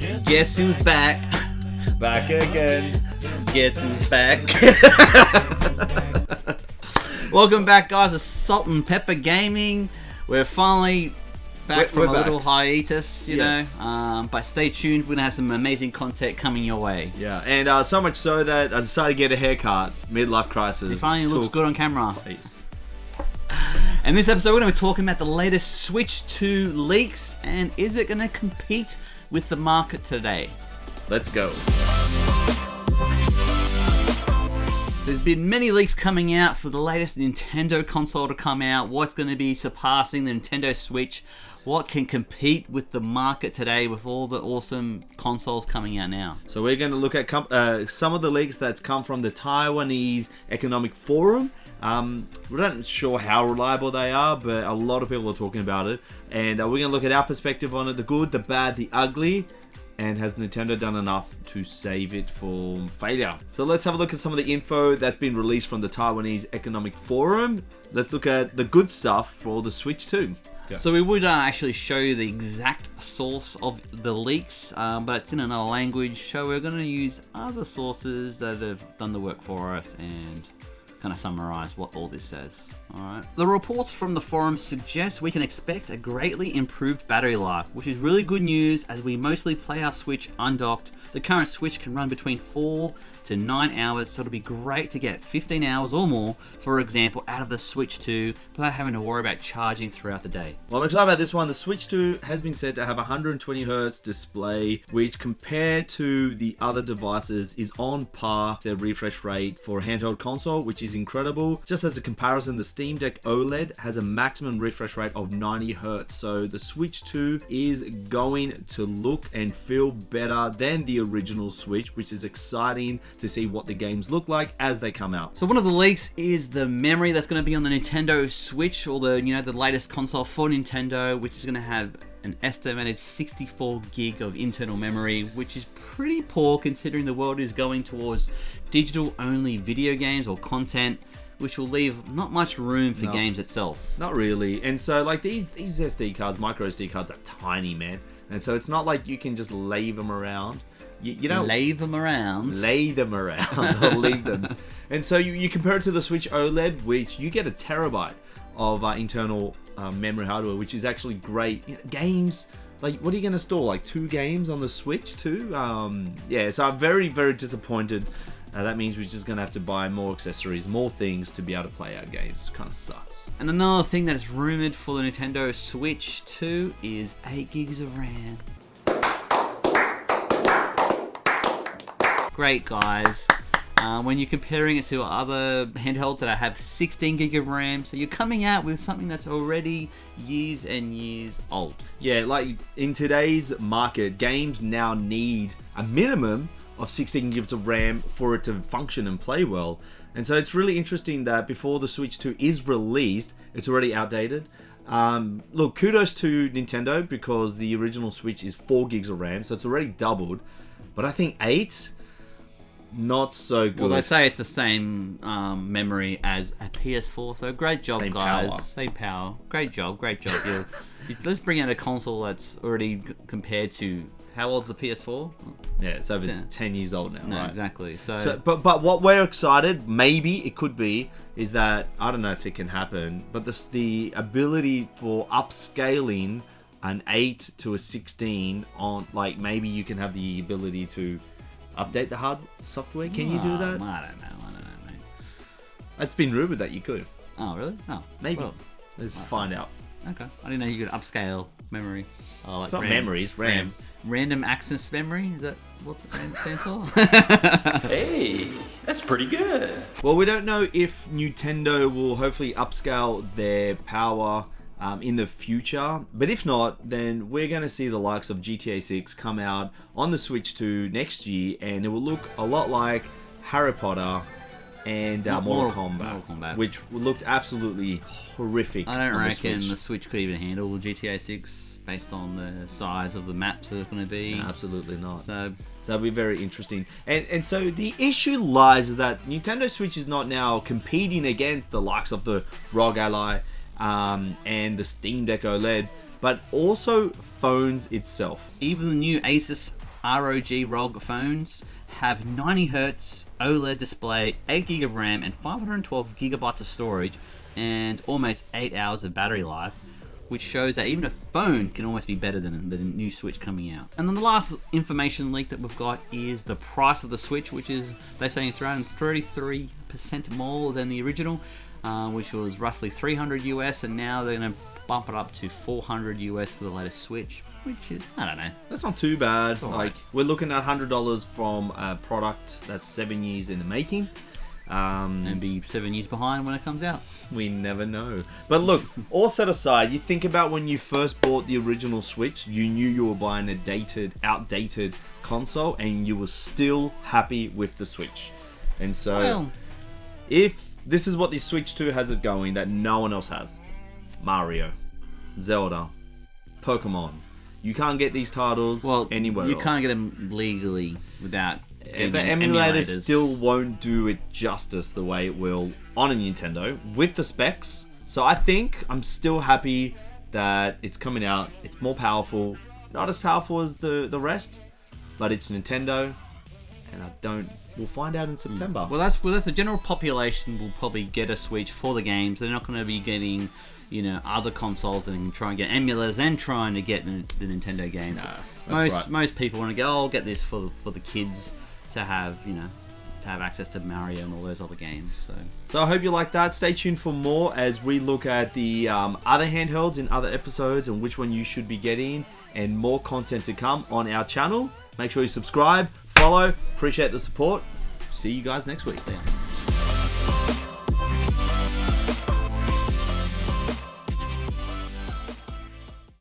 Guess who's back? Back again. Guess who's back? Welcome back, guys, to Salt and Pepper Gaming. We're finally back from a little hiatus, you know. But stay tuned. We're going to have some amazing content coming your way. Yeah, and so much so that I decided to get a haircut. Midlife crisis. It finally looks good on camera. Place. And this episode, we're going to be talking about the latest Switch 2 leaks, and is it going to compete with the market today? Let's go. There's been many leaks coming out for the latest Nintendo console to come out, what's going to be surpassing the Nintendo Switch, what can compete with the market today with all the awesome consoles coming out now. So we're going to look at some of the leaks that's come from the Taiwanese Economic Forum. We're not sure how reliable they are, but a lot of people are talking about it. And we're going to look at our perspective on it, the good, the bad, the ugly. And has Nintendo done enough to save it from failure? So let's have a look at some of the info that's been released from the Taiwanese Economic Forum. Let's look at the good stuff for the Switch 2. Yeah. So we would actually show you the exact source of the leaks, but it's in another language. So we're going to use other sources that have done the work for us and kind of summarize what all this says. Alright. The reports from the forum suggest we can expect a greatly improved battery life, which is really good news as we mostly play our Switch undocked. The current Switch can run between 4 to 9 hours, so it'll be great to get 15 hours or more, for example, out of the Switch 2 without having to worry about charging throughout the day. Well, I'm excited about this one. The Switch 2 has been said to have a 120Hz display, which compared to the other devices is on par with their refresh rate for a handheld console, which is incredible. Just as a comparison, the Steam Deck OLED has a maximum refresh rate of 90Hz, so the Switch 2 is going to look and feel better than the original Switch, which is exciting to see what the games look like as they come out. So one of the leaks is the memory that's going to be on the Nintendo Switch, or the latest console for Nintendo, which is going to have an estimated 64 gig of internal memory, which is pretty poor considering the world is going towards digital-only video games or content, which will leave not much room for games itself. Not really. And so like these SD cards, micro SD cards are tiny, man. And so it's not like you can just lay them around. You don't lay them around. Lay them around or leave them. And so you compare it to the Switch OLED, which you get a terabyte of internal memory hardware, which is actually great. Games, like what are you going to store? Like 2 games on the Switch too? Yeah, so I'm very, very disappointed. That means we're just going to have to buy more accessories, more things to be able to play our games. Kind of sucks. And another thing that is rumored for the Nintendo Switch 2 is 8 gigs of RAM. Great, guys. When you're comparing it to other handhelds that have 16 gig of RAM, so you're coming out with something that's already years and years old. Yeah, like in today's market, games now need a minimum of 16 gigs of RAM for it to function and play well. And so it's really interesting that before the Switch 2 is released, it's already outdated. Look, kudos to Nintendo because the original Switch is 4 gigs of RAM, so it's already doubled. But I think 8... not so good. Well, they say it's the same memory as a PS4, so great job, Same guys. power. Same power. Great job. Let's bring out a console that's already compared to... How old's the PS4? Yeah, it's over 10 years old now, No, right? exactly. But what we're excited, maybe it could be, is that, I don't know if it can happen, but the ability for upscaling an 8 to a 16 on, like, maybe you can have the ability to update the hard software. Can you do that? I don't know, mate. It's been rumored that you could. Oh, really? Oh, Maybe. well, Let's find out. okay. I didn't know you could upscale memory. Oh, like It's not memory, it's RAM. Random access memory? Is that what the RAM stands for? Hey, that's pretty good. Well, we don't know if Nintendo will hopefully upscale their power in the future, but if not, then we're going to see the likes of GTA 6 come out on the Switch 2 next year, and it will look a lot like Harry Potter and Mortal Kombat, which looked absolutely horrific. I don't reckon the the Switch could even handle GTA 6 based on the size of the maps that it's going to be. No, absolutely not. So that'll be very interesting. And so the issue lies is that Nintendo Switch is not now competing against the likes of the ROG Ally and the Steam Deck OLED, but also phones itself. even the new Asus ROG phones have 90Hz OLED display, 8GB of RAM, and 512GB of storage, and almost 8 hours of battery life, which shows that even a phone can almost be better than the new Switch coming out. And then the last information leak that we've got is the price of the Switch, which is, they say it's around 33% more than the original, which was roughly $300 US, and now they're going to bump it up to $400 US for the latest Switch, which is, I don't know. That's not too bad. All Like, right. we're looking at $100 from a product that's 7 years in the making. And be 7 years behind when it comes out. We never know. But look, all set aside, you think about when you first bought the original Switch, you knew you were buying a outdated console, and you were still happy with the Switch. And so, Well, if this is what the Switch 2 has it going that no one else has, Mario, Zelda, Pokemon, you can't get these titles anywhere else. you can't get them legally without getting But emulators still won't do it justice the way it will on a Nintendo with the specs. So I think I'm still happy that it's coming out. It's more powerful. Not as powerful as the rest, but it's Nintendo. And we'll find out in September. Well, that's the general population will probably get a Switch for the games. They're not going to be getting, other consoles and try and get emulators and trying to get the Nintendo games. No, that's right. Most people want to go, I'll get this for the kids to have, to have access to Mario and all those other games. So I hope you like that. Stay tuned for more as we look at the other handhelds in other episodes and which one you should be getting, and more content to come on our channel. Make sure you subscribe, follow. Appreciate the support. See you guys next week. Yeah.